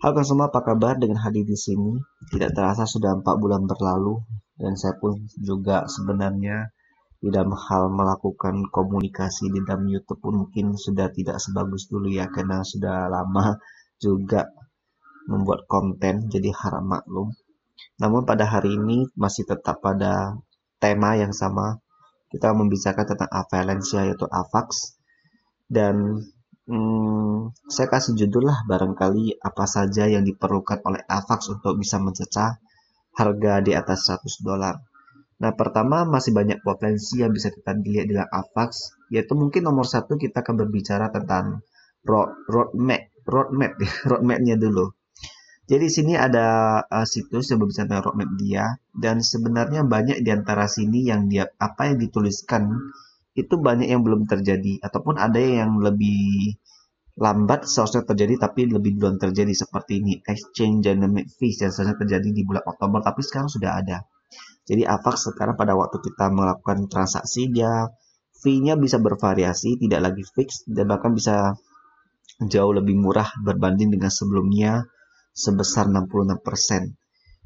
Halo semua, apa kabar? Dengan hadir di sini. Tidak terasa sudah 4 bulan berlalu dan saya pun juga sebenarnya di dalam hal melakukan komunikasi di dalam YouTube pun mungkin sudah tidak sebagus dulu ya karena sudah lama juga membuat konten, jadi harap maklum. Namun pada hari ini masih tetap pada tema yang sama. Kita membicarakan tentang avalanche yaitu AVAX dan saya kasih judul lah barangkali apa saja yang diperlukan oleh AVAX untuk bisa mencecah harga di atas 100 dolar. Nah, pertama masih banyak potensi yang bisa kita lihat di dalam AVAX, yaitu mungkin nomor satu kita akan berbicara tentang roadmap, roadmapnya dulu. Jadi di sini ada situs yang berbicara tentang roadmap dia, dan sebenarnya banyak di antara sini yang dia apa yang dituliskan itu banyak yang belum terjadi, ataupun ada yang lebih lambat seharusnya terjadi tapi lebih duluan terjadi seperti ini exchange dynamic fees yang seharusnya terjadi di bulan Oktober tapi sekarang sudah ada. Jadi AVAX sekarang pada waktu kita melakukan transaksi dia fee-nya bisa bervariasi, tidak lagi fix dan bahkan bisa jauh lebih murah berbanding dengan sebelumnya sebesar 66%.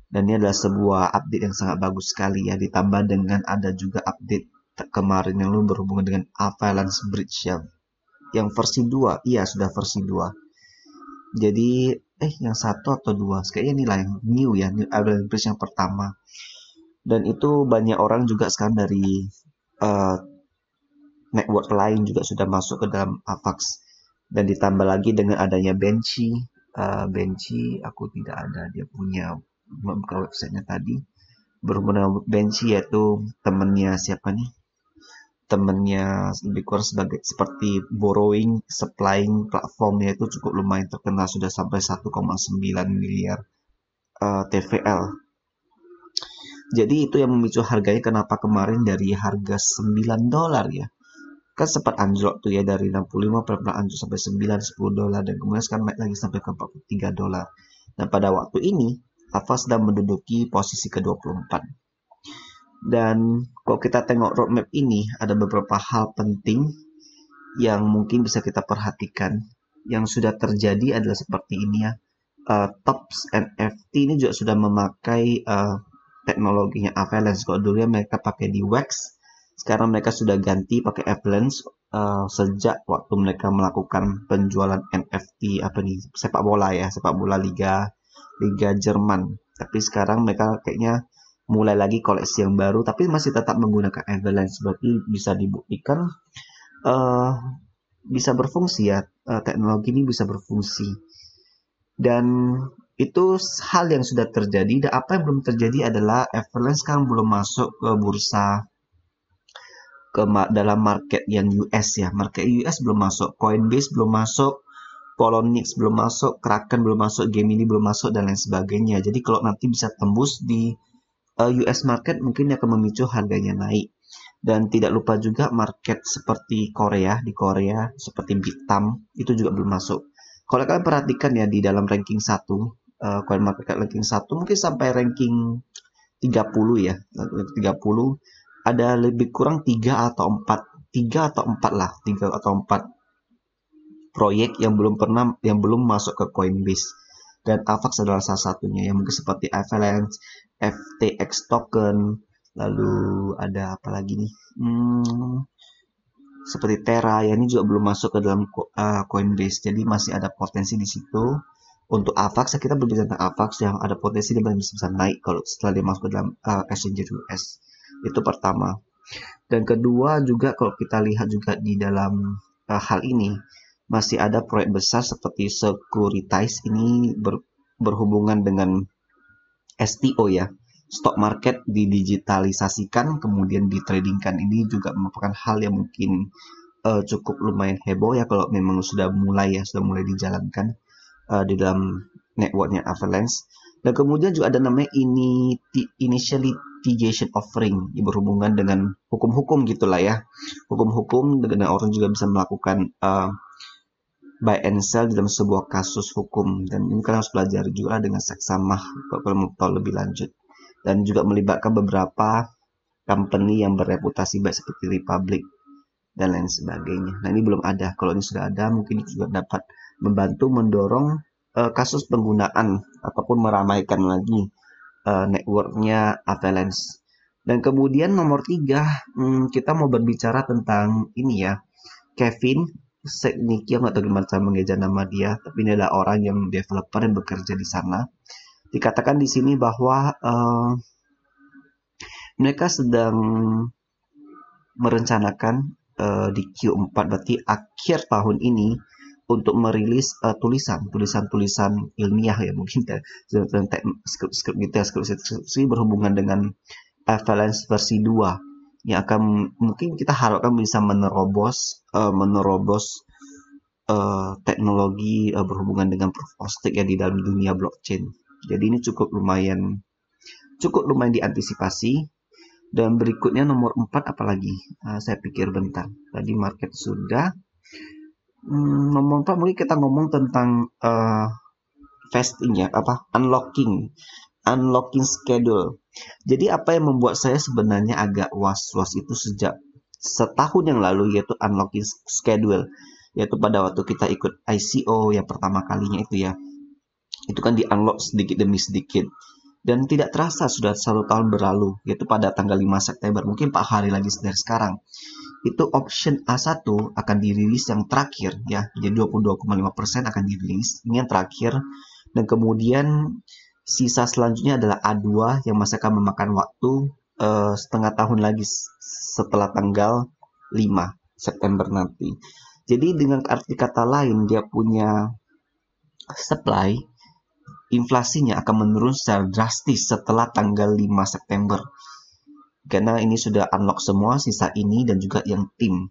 Dan ini adalah sebuah update yang sangat bagus sekali ya, ditambah dengan ada juga update kemarin yang lu berhubungan dengan Avalanche Bridge yang versi 2. Iya, sudah versi 2. Jadi yang satu atau dua kayaknya ini lah yang new ya, new Avalanche Bridge yang pertama. Dan itu banyak orang juga sekarang dari uh, network lain juga sudah masuk ke dalam AVAX. Dan ditambah lagi dengan adanya Benchy. Benchy aku tidak ada dia punya buka websitenya tadi. Berhubungan dengan Benchy yaitu temennya siapa nih, temennya lebih kurang sebagai seperti borrowing supplying platformnya itu cukup lumayan terkenal, sudah sampai 1,9 miliar TVL. Jadi itu yang memicu harganya kenapa kemarin dari harga 9 dolar ya. Kan sempat anjlok tuh ya dari 65 pernah anjlok sampai 9 10 dolar dan kemudian sekarang naik lagi sampai ke 43 dolar. Nah, pada waktu ini Ava sedang menduduki posisi ke-24. Dan kalau kita tengok roadmap ini ada beberapa hal penting yang mungkin bisa kita perhatikan. Yang sudah terjadi adalah seperti ini ya. Tops NFT ini juga sudah memakai teknologinya Avalanche. Kalau dulu ya mereka pakai di Wax, sekarang mereka sudah ganti pakai Avalanche sejak waktu mereka melakukan penjualan NFT apa nih, sepak bola ya, sepak bola Liga Jerman. Tapi sekarang mereka kayaknya mulai lagi koleksi yang baru tapi masih tetap menggunakan Avalanche, berarti bisa dibuktikan uh, bisa berfungsi ya, teknologi ini bisa berfungsi. Dan itu hal yang sudah terjadi, dan apa yang belum terjadi adalah Avalanche sekarang belum masuk ke bursa, ke dalam market yang US ya. Market US belum masuk, Coinbase belum masuk, Poloniex belum masuk, Kraken belum masuk, Gemini belum masuk dan lain sebagainya. Jadi kalau nanti bisa tembus di US market mungkin akan memicu harganya naik. Dan tidak lupa juga market seperti Korea, di Korea seperti Bitam itu juga belum masuk. Kalau kalian perhatikan ya di dalam ranking 1, coin market cap ranking 1 mungkin sampai ranking 30 ya. 30 ada lebih kurang 3 atau 4 lah, 3 atau 4 proyek yang belum masuk ke Coinbase. Dan AVAX adalah salah satunya yang mungkin seperti Avalanche, FTX token, lalu ada apa lagi nih? Seperti Terra ya, ini juga belum masuk ke dalam Coinbase. Jadi masih ada potensi di situ. Untuk AVAX, kita berbicara tentang AVAX yang ada potensi dia bisa naik kalau setelah dia masuk ke dalam exchange US. Itu pertama. Dan kedua juga kalau kita lihat juga di dalam hal ini masih ada proyek besar seperti Securitize ini berhubungan dengan STO ya, stock market didigitalisasikan kemudian ditradingkan. Ini juga merupakan hal yang mungkin cukup lumayan heboh ya kalau memang sudah mulai dijalankan di dalam networknya Avalanche. Dan kemudian juga ada namanya initial litigation offering berhubungan dengan hukum-hukum gitulah ya, hukum-hukum dengan orang juga bisa melakukan buy and sell dalam sebuah kasus hukum. Dan ini kan harus belajar juga dengan saksama kalau mau tahu lebih lanjut, dan juga melibatkan beberapa company yang bereputasi baik seperti Republic dan lain sebagainya. Nah ini belum ada, kalau ini sudah ada mungkin juga dapat membantu mendorong kasus penggunaan ataupun meramaikan lagi networknya Avalanche. Dan kemudian nomor 3, kita mau berbicara tentang ini ya, Kevin Sekniki, nggak tahu gimana cara mengeja nama dia, tapi ini adalah orang yang developer yang bekerja di sana. Dikatakan di sini bahwa mereka sedang merencanakan di Q4, berarti akhir tahun ini, untuk merilis tulisan-tulisan ilmiah ya, mungkin tentang skrip gitu ya, skripsi berhubungan dengan Avalanche versi 2 yang akan mungkin kita harapkan bisa menerobos teknologi berhubungan dengan proof of stake ya di dalam dunia blockchain. Jadi ini cukup lumayan diantisipasi. Dan berikutnya nomor 4 apalagi? Saya pikir bentar. Tadi market sudah. Nomor 4 mungkin kita ngomong tentang fasting ya, unlocking schedule. Jadi apa yang membuat saya sebenarnya agak was-was itu sejak setahun yang lalu, yaitu unlocking schedule, yaitu pada waktu kita ikut ICO yang pertama kalinya itu ya, itu kan di unlock sedikit demi sedikit, dan tidak terasa sudah 1 tahun berlalu, yaitu pada tanggal 5 September, mungkin 4 hari lagi dari sekarang, itu option A1 akan dirilis yang terakhir ya, jadi 22,5% akan dirilis, ini yang terakhir. Dan kemudian sisa selanjutnya adalah A2 yang masih akan memakan waktu setengah tahun lagi setelah tanggal 5 September nanti. Jadi dengan arti kata lain, dia punya supply, inflasinya akan menurun secara drastis setelah tanggal 5 September. Karena ini sudah unlock semua, sisa ini dan juga yang tim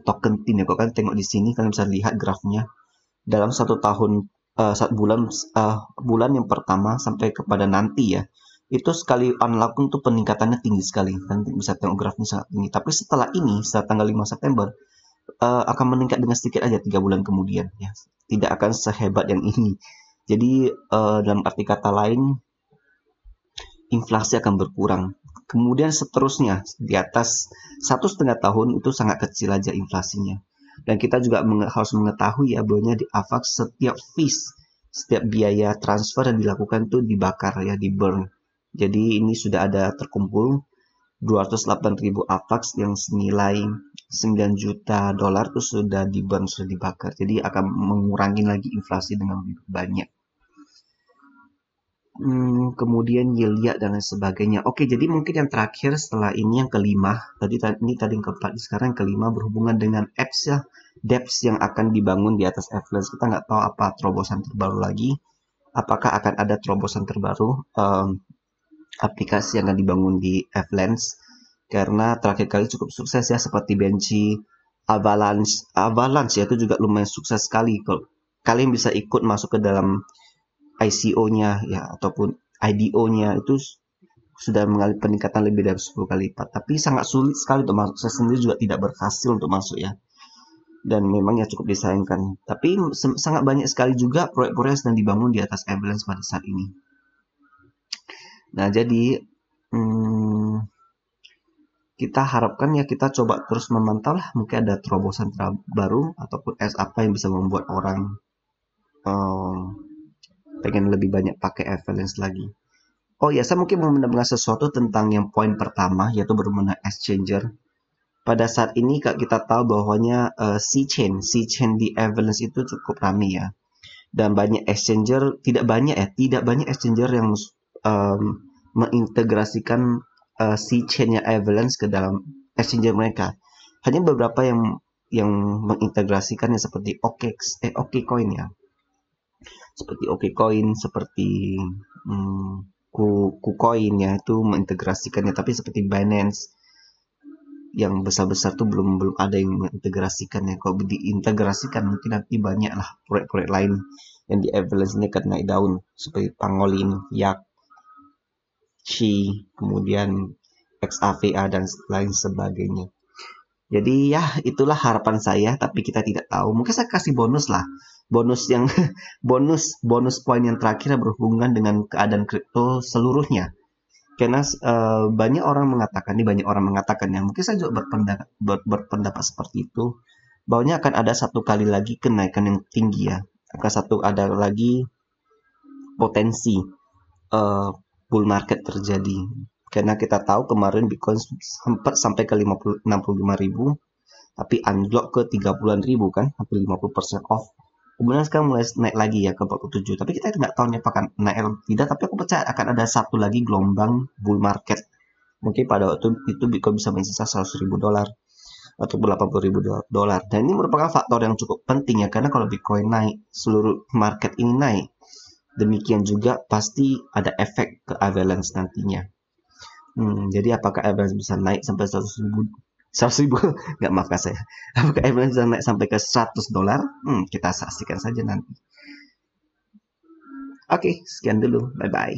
token tim ya. Kok kan tengok di sini kalian bisa lihat grafnya. Dalam 1 tahun, bulan yang pertama sampai kepada nanti ya, itu sekali unlock untuk peningkatannya tinggi sekali. Nanti bisa tengok grafnya sangat tinggi. Tapi setelah ini, setelah tanggal 5 September, akan meningkat dengan sedikit aja 3 bulan kemudian ya. Tidak akan sehebat yang ini. Jadi dalam arti kata lain, inflasi akan berkurang. Kemudian seterusnya di atas 1,5 tahun itu sangat kecil aja inflasinya. Dan kita juga harus mengetahui ya bahwa di AVAX setiap biaya transfer yang dilakukan itu dibakar ya, di burn. Jadi ini sudah ada terkumpul 208.000 AVAX yang senilai 9 juta dolar itu sudah di burn, sudah dibakar. Jadi akan mengurangi lagi inflasi dengan lebih banyak. Kemudian yield dan lain sebagainya. Oke, jadi mungkin yang terakhir setelah ini yang kelima. Tadi yang keempat, sekarang yang kelima berhubungan dengan apps ya, dApps yang akan dibangun di atas Avalanche. Kita nggak tahu apa terobosan terbaru lagi. Apakah akan ada terobosan terbaru aplikasi yang akan dibangun di Avalanche? Karena terakhir kali cukup sukses ya, seperti Benchy, Avalanche ya, itu juga lumayan sukses sekali. Kalau kalian bisa ikut masuk ke dalam ICO-nya ya ataupun IDO-nya, itu sudah mengalami peningkatan lebih dari 10 kali lipat. Tapi sangat sulit sekali untuk masuk. Saya sendiri juga tidak berhasil untuk masuk ya. Dan memang ya cukup disayangkan. Tapi sangat banyak sekali juga proyek-proyek yang sedang dibangun di atas Avalanche pada saat ini. Nah, jadi kita harapkan ya, kita coba terus memantau lah, mungkin ada terobosan baru ataupun apa yang bisa membuat orang pengen lebih banyak pakai Avalanche lagi. Oh ya, saya mungkin mau menambahkan sesuatu tentang yang poin pertama, yaitu berhubungan exchanger. Pada saat ini kita tahu bahwanya C-chain di Avalanche itu cukup ramai ya. Dan banyak exchanger, tidak banyak exchanger yang mengintegrasikan C-chain-nya Avalanche ke dalam exchanger mereka. Hanya beberapa yang mengintegrasikannya seperti OKCoin ya. Seperti OKCoin, seperti KuCoin ya, itu mengintegrasikannya. Tapi seperti Binance yang besar-besar tuh belum ada yang mengintegrasikannya. Kalau diintegrasikan mungkin nanti banyak lah proyek-proyek lain yang di Avalanche ini akan naik daun, seperti Pangolin, Yak, Chi, kemudian XAVA dan lain sebagainya. Jadi ya itulah harapan saya, tapi kita tidak tahu. Mungkin saya kasih bonus lah. Bonus poin yang terakhir berhubungan dengan keadaan kripto seluruhnya. Karena banyak orang mengatakan ya, mungkin saya juga berpendapat seperti itu, bahwa akan ada 1 kali lagi kenaikan yang tinggi ya, ada lagi potensi bull market terjadi. Karena kita tahu kemarin Bitcoin sempat sampai ke 65.000, tapi unblock ke 30-an ribu kan, hampir 50% off. Kemudian sekarang mulai naik lagi ya ke 47. Tapi kita nggak tahu nih apakah naik atau tidak, tapi aku percaya akan ada satu lagi gelombang bull market. Mungkin pada waktu itu Bitcoin bisa mencapai $100.000 atau $80.000. Dan ini merupakan faktor yang cukup penting ya, karena kalau Bitcoin naik, seluruh market ini naik. Demikian juga pasti ada efek ke avalanche nantinya. Jadi apakah avalanche bisa naik sampai 100.000 nggak, maafkan saya, apakah avalanche bisa naik sampai ke $100? Kita saksikan saja nanti. Oke, sekian dulu, bye bye.